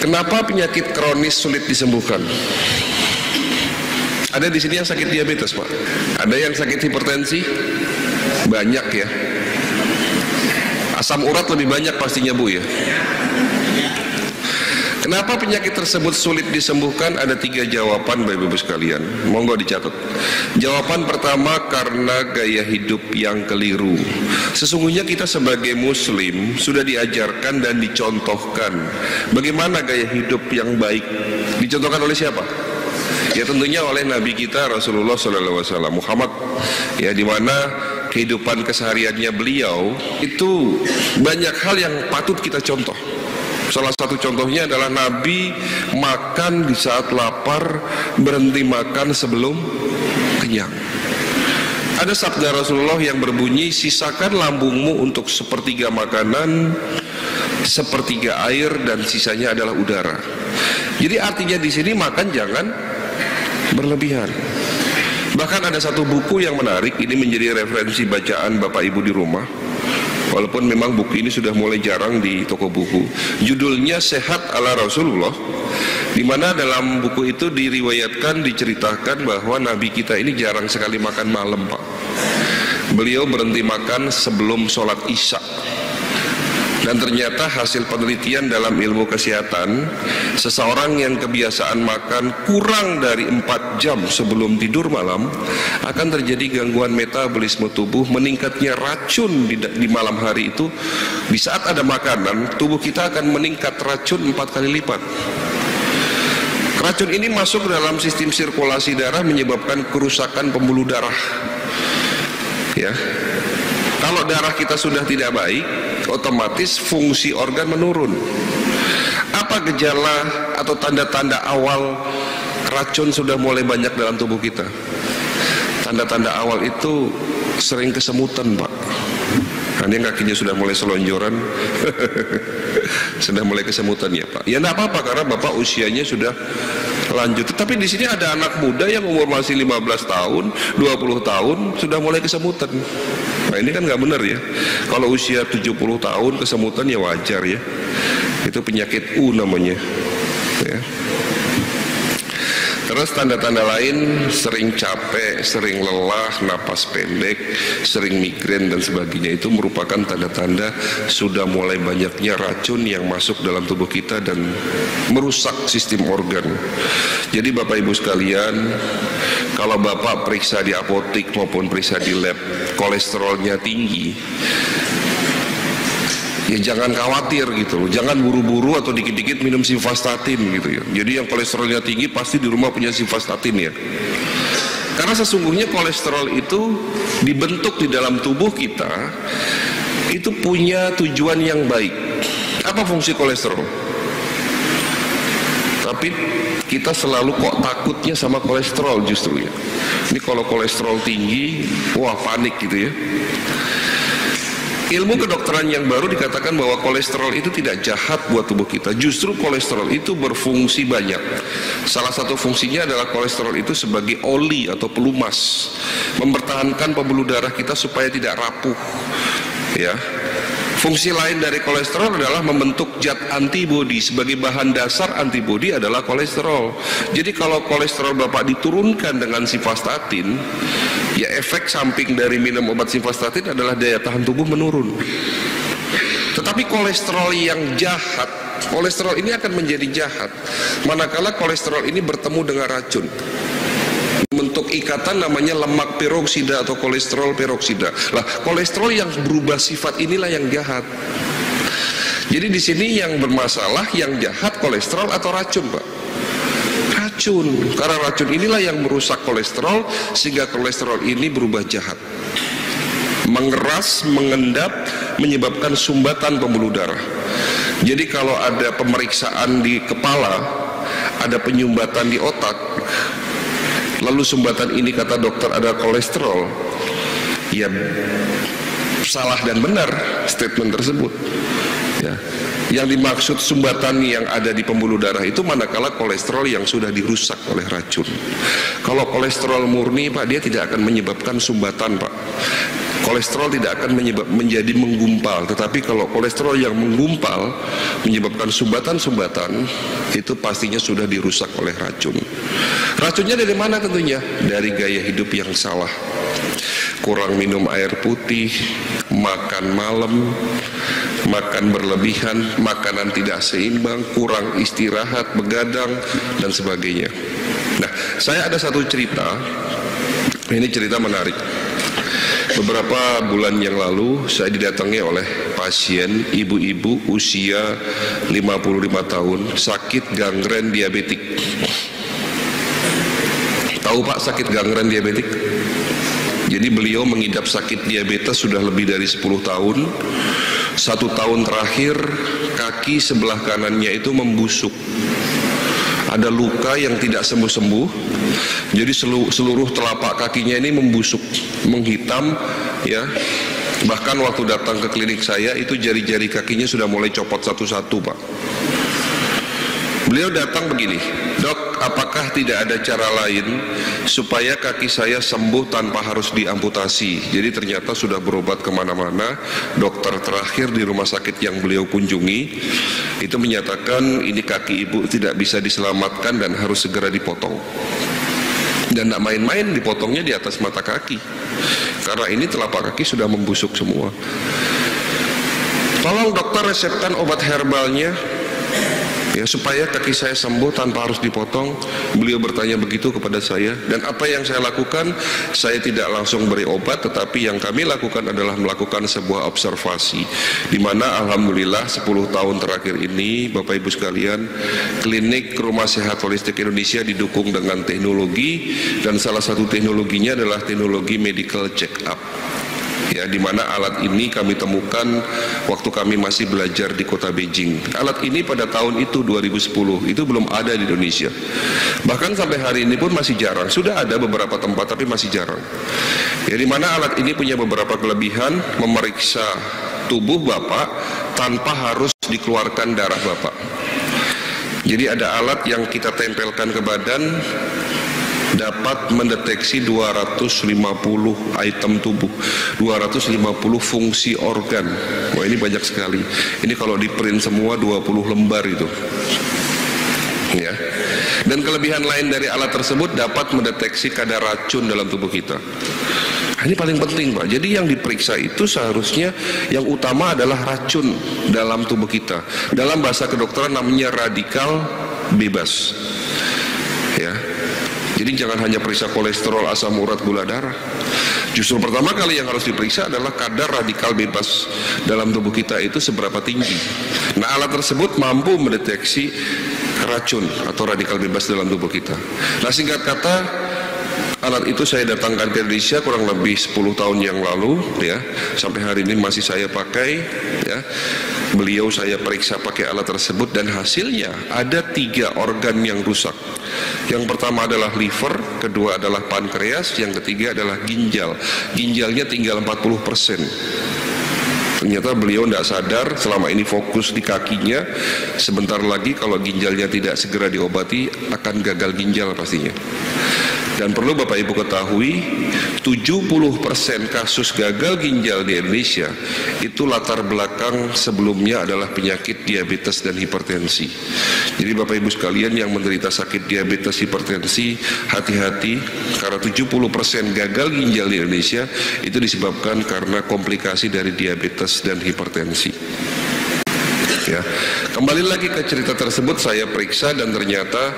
Kenapa penyakit kronis sulit disembuhkan? Ada di sini yang sakit diabetes, Pak. Ada yang sakit hipertensi, banyak ya. Asam urat lebih banyak pastinya, Bu ya. Kenapa penyakit tersebut sulit disembuhkan? Ada 3 jawaban, Bapak Ibu sekalian. Monggo dicatat. Jawaban pertama, karena gaya hidup yang keliru. Sesungguhnya kita sebagai muslim sudah diajarkan dan dicontohkan bagaimana gaya hidup yang baik. Dicontohkan oleh siapa? Ya tentunya oleh Nabi kita Rasulullah SAW Muhammad, ya, di mana kehidupan kesehariannya beliau itu banyak hal yang patut kita contoh. Salah satu contohnya adalah Nabi makan di saat lapar, berhenti makan sebelum kenyang. Ada sabda Rasulullah yang berbunyi, sisakan lambungmu untuk sepertiga makanan, sepertiga air, dan sisanya adalah udara. Jadi artinya di sini makan jangan berlebihan. Bahkan ada satu buku yang menarik, ini menjadi referensi bacaan Bapak Ibu di rumah. Walaupun memang buku ini sudah mulai jarang di toko buku. Judulnya Sehat ala Rasulullah, di mana dalam buku itu diriwayatkan, diceritakan bahwa Nabi kita ini jarang sekali makan malam, Pak. Beliau berhenti makan sebelum sholat Isya. Dan ternyata hasil penelitian dalam ilmu kesehatan, seseorang yang kebiasaan makan kurang dari 4 jam sebelum tidur malam akan terjadi gangguan metabolisme tubuh, meningkatnya racun di malam hari itu. Di saat ada makanan, tubuh kita akan meningkat racun 4 kali lipat. Racun ini masuk dalam sistem sirkulasi darah, menyebabkan kerusakan pembuluh darah. Ya, kalau darah kita sudah tidak baik, otomatis fungsi organ menurun. Apa gejala atau tanda-tanda awal racun sudah mulai banyak dalam tubuh kita? Tanda-tanda awal itu sering kesemutan, Pak. Ini kakinya sudah mulai selonjoran. Sudah mulai kesemutan ya, Pak. Ya enggak apa-apa karena Bapak usianya sudah lanjut. Tetapi di sini ada anak muda yang umur masih 15 tahun, 20 tahun sudah mulai kesemutan. Nah, ini kan nggak benar ya. Kalau usia 70 tahun kesemutan ya wajar ya. Itu penyakit U namanya. Ya. Terus tanda-tanda lain, sering capek, sering lelah, napas pendek, sering migrain dan sebagainya, itu merupakan tanda-tanda sudah mulai banyaknya racun yang masuk dalam tubuh kita dan merusak sistem organ. Jadi Bapak Ibu sekalian, kalau Bapak periksa di apotik maupun periksa di lab, kolesterolnya tinggi, ya jangan khawatir gitu loh, jangan buru-buru atau dikit-dikit minum simvastatin gitu ya. Jadi yang kolesterolnya tinggi pasti di rumah punya simvastatin ya. Karena sesungguhnya kolesterol itu dibentuk di dalam tubuh kita, itu punya tujuan yang baik. Apa fungsi kolesterol? Tapi kita selalu kok takutnya sama kolesterol justru ya. Ini kalau kolesterol tinggi, wah panik gitu ya. Ilmu kedokteran yang baru dikatakan bahwa kolesterol itu tidak jahat buat tubuh kita. Justru kolesterol itu berfungsi banyak. Salah satu fungsinya adalah kolesterol itu sebagai oli atau pelumas, mempertahankan pembuluh darah kita supaya tidak rapuh. Ya. Fungsi lain dari kolesterol adalah membentuk zat antibodi. Sebagai bahan dasar antibodi adalah kolesterol. Jadi kalau kolesterol Bapak diturunkan dengan simvastatin, ya efek samping dari minum obat simvastatin adalah daya tahan tubuh menurun. Tetapi kolesterol yang jahat, kolesterol ini akan menjadi jahat manakala kolesterol ini bertemu dengan racun, membentuk ikatan namanya lemak peroksida atau kolesterol peroksida. Lah, kolesterol yang berubah sifat inilah yang jahat. Jadi di sini yang bermasalah yang jahat kolesterol atau racun, Pak? Racun. Karena racun inilah yang merusak kolesterol sehingga kolesterol ini berubah jahat. Mengeras, mengendap, menyebabkan sumbatan pembuluh darah. Jadi kalau ada pemeriksaan di kepala, ada penyumbatan di otak, lalu sumbatan ini kata dokter ada kolesterol, ya salah dan benar statement tersebut ya. Yang dimaksud sumbatan yang ada di pembuluh darah itu manakala kolesterol yang sudah dirusak oleh racun. Kalau kolesterol murni, Pak, dia tidak akan menyebabkan sumbatan, Pak. Kolesterol tidak akan menjadi menggumpal, tetapi kalau kolesterol yang menggumpal menyebabkan sumbatan-sumbatan, itu pastinya sudah dirusak oleh racun. Racunnya dari mana tentunya? Dari gaya hidup yang salah. Kurang minum air putih, makan malam, makan berlebihan, makanan tidak seimbang, kurang istirahat, begadang, dan sebagainya. Nah, saya ada satu cerita, ini cerita menarik. Beberapa bulan yang lalu saya didatangi oleh pasien ibu-ibu usia 55 tahun sakit gangren diabetik. Tahu Pak sakit gangren diabetik? Jadi beliau mengidap sakit diabetes sudah lebih dari 10 tahun. 1 tahun terakhir kaki sebelah kanannya itu membusuk. Ada luka yang tidak sembuh-sembuh. Jadi seluruh telapak kakinya ini membusuk, menghitam, ya. Bahkan waktu datang ke klinik saya itu jari-jari kakinya sudah mulai copot satu-satu, Pak. Beliau datang begini, "Dok, apakah tidak ada cara lain supaya kaki saya sembuh tanpa harus diamputasi?" Jadi ternyata sudah berobat kemana-mana. Dokter terakhir di rumah sakit yang beliau kunjungi itu menyatakan ini kaki ibu tidak bisa diselamatkan dan harus segera dipotong. Dan tidak main-main, dipotongnya di atas mata kaki, karena ini telapak kaki sudah membusuk semua. Tolong dokter resepkan obat herbalnya, ya, supaya kaki saya sembuh tanpa harus dipotong. Beliau bertanya begitu kepada saya, dan apa yang saya lakukan, saya tidak langsung beri obat, tetapi yang kami lakukan adalah melakukan sebuah observasi, di mana alhamdulillah 10 tahun terakhir ini, Bapak Ibu sekalian, klinik Rumah Sehat Holistik Indonesia didukung dengan teknologi, dan salah satu teknologinya adalah teknologi medical check up. Ya, di mana alat ini kami temukan waktu kami masih belajar di kota Beijing. Alat ini pada tahun itu 2010 itu belum ada di Indonesia. Bahkan sampai hari ini pun masih jarang. Sudah ada beberapa tempat tapi masih jarang. Ya, di mana alat ini punya beberapa kelebihan, memeriksa tubuh Bapak tanpa harus dikeluarkan darah Bapak. Jadi ada alat yang kita tempelkan ke badan, dapat mendeteksi 250 item tubuh, 250 fungsi organ. Wah, ini banyak sekali. Ini kalau di print semua 20 lembar itu. Ya. Dan kelebihan lain dari alat tersebut dapat mendeteksi kadar racun dalam tubuh kita. Ini paling penting, Pak. Jadi yang diperiksa itu seharusnya yang utama adalah racun dalam tubuh kita. Dalam bahasa kedokteran namanya radikal bebas. Ya. Jadi jangan hanya periksa kolesterol, asam urat, gula darah. Justru pertama kali yang harus diperiksa adalah kadar radikal bebas dalam tubuh kita itu seberapa tinggi. Nah, alat tersebut mampu mendeteksi racun atau radikal bebas dalam tubuh kita. Nah, singkat kata, alat itu saya datangkan ke Indonesia kurang lebih 10 tahun yang lalu, ya. Sampai hari ini masih saya pakai, ya. Beliau saya periksa pakai alat tersebut, dan hasilnya ada 3 organ yang rusak. Yang pertama adalah liver, kedua adalah pankreas, yang ketiga adalah ginjal. Ginjalnya tinggal 40%. Ternyata beliau tidak sadar, selama ini fokus di kakinya. Sebentar lagi kalau ginjalnya tidak segera diobati akan gagal ginjal pastinya. Dan perlu Bapak Ibu ketahui, 70% kasus gagal ginjal di Indonesia itu latar belakang sebelumnya adalah penyakit diabetes dan hipertensi. Jadi Bapak Ibu sekalian yang menderita sakit diabetes hipertensi, hati-hati, karena 70% gagal ginjal di Indonesia itu disebabkan karena komplikasi dari diabetes dan hipertensi. Ya, kembali lagi ke cerita tersebut, saya periksa dan ternyata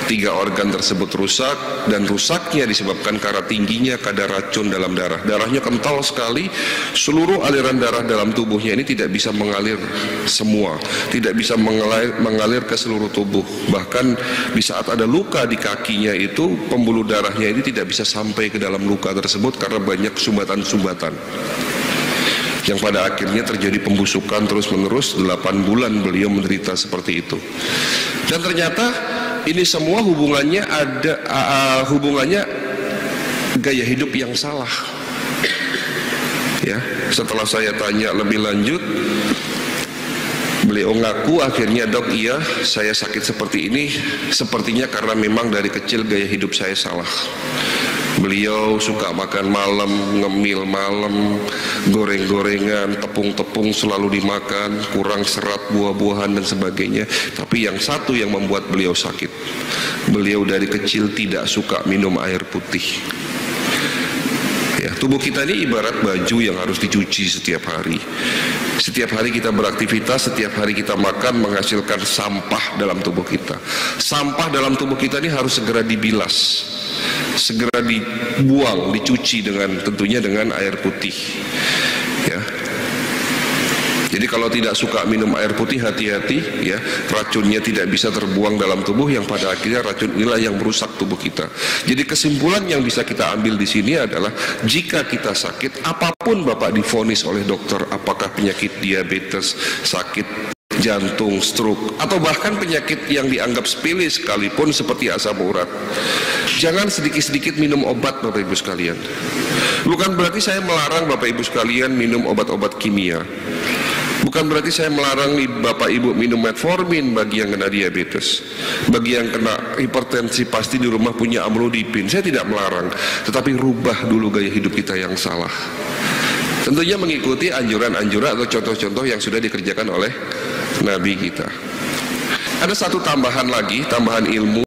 3 organ tersebut rusak, dan rusaknya disebabkan karena tingginya kadar racun dalam darah. Darahnya kental sekali, seluruh aliran darah dalam tubuhnya ini tidak bisa mengalir semua, tidak bisa mengalir ke seluruh tubuh. Bahkan di saat ada luka di kakinya itu, pembuluh darahnya ini tidak bisa sampai ke dalam luka tersebut karena banyak sumbatan-sumbatan, yang pada akhirnya terjadi pembusukan terus-menerus. 8 bulan beliau menderita seperti itu. Dan ternyata ini semua hubungannya hubungannya gaya hidup yang salah. Ya, setelah saya tanya lebih lanjut, Beliau ngaku akhirnya, dok, iya saya sakit seperti ini sepertinya karena memang dari kecil gaya hidup saya salah. Beliau suka makan malam, ngemil malam, goreng-gorengan, tepung-tepung selalu dimakan, kurang serat, buah-buahan dan sebagainya. Tapi yang satu yang membuat beliau sakit, beliau dari kecil tidak suka minum air putih. Ya, tubuh kita ini ibarat baju yang harus dicuci setiap hari. Setiap hari kita beraktivitas, setiap hari kita makan, menghasilkan sampah dalam tubuh kita. Sampah dalam tubuh kita ini harus segera dibilas, segera dibuang, dicuci tentunya dengan air putih. Ya. Jadi kalau tidak suka minum air putih, hati-hati ya, racunnya tidak bisa terbuang dalam tubuh, yang pada akhirnya racun inilah yang merusak tubuh kita. Jadi kesimpulan yang bisa kita ambil di sini adalah, jika kita sakit apapun Bapak divonis oleh dokter, apakah penyakit diabetes, sakit jantung, stroke, atau bahkan penyakit yang dianggap sepele sekalipun seperti asam urat, jangan sedikit-sedikit minum obat Bapak Ibu sekalian. Bukan berarti saya melarang Bapak Ibu sekalian minum obat-obat kimia. Bukan berarti saya melarang Bapak Ibu minum metformin bagi yang kena diabetes, bagi yang kena hipertensi pasti di rumah punya amlodipin. Saya tidak melarang, tetapi rubah dulu gaya hidup kita yang salah. Tentunya mengikuti anjuran-anjuran atau contoh-contoh yang sudah dikerjakan oleh Nabi kita. Ada satu tambahan lagi, tambahan ilmu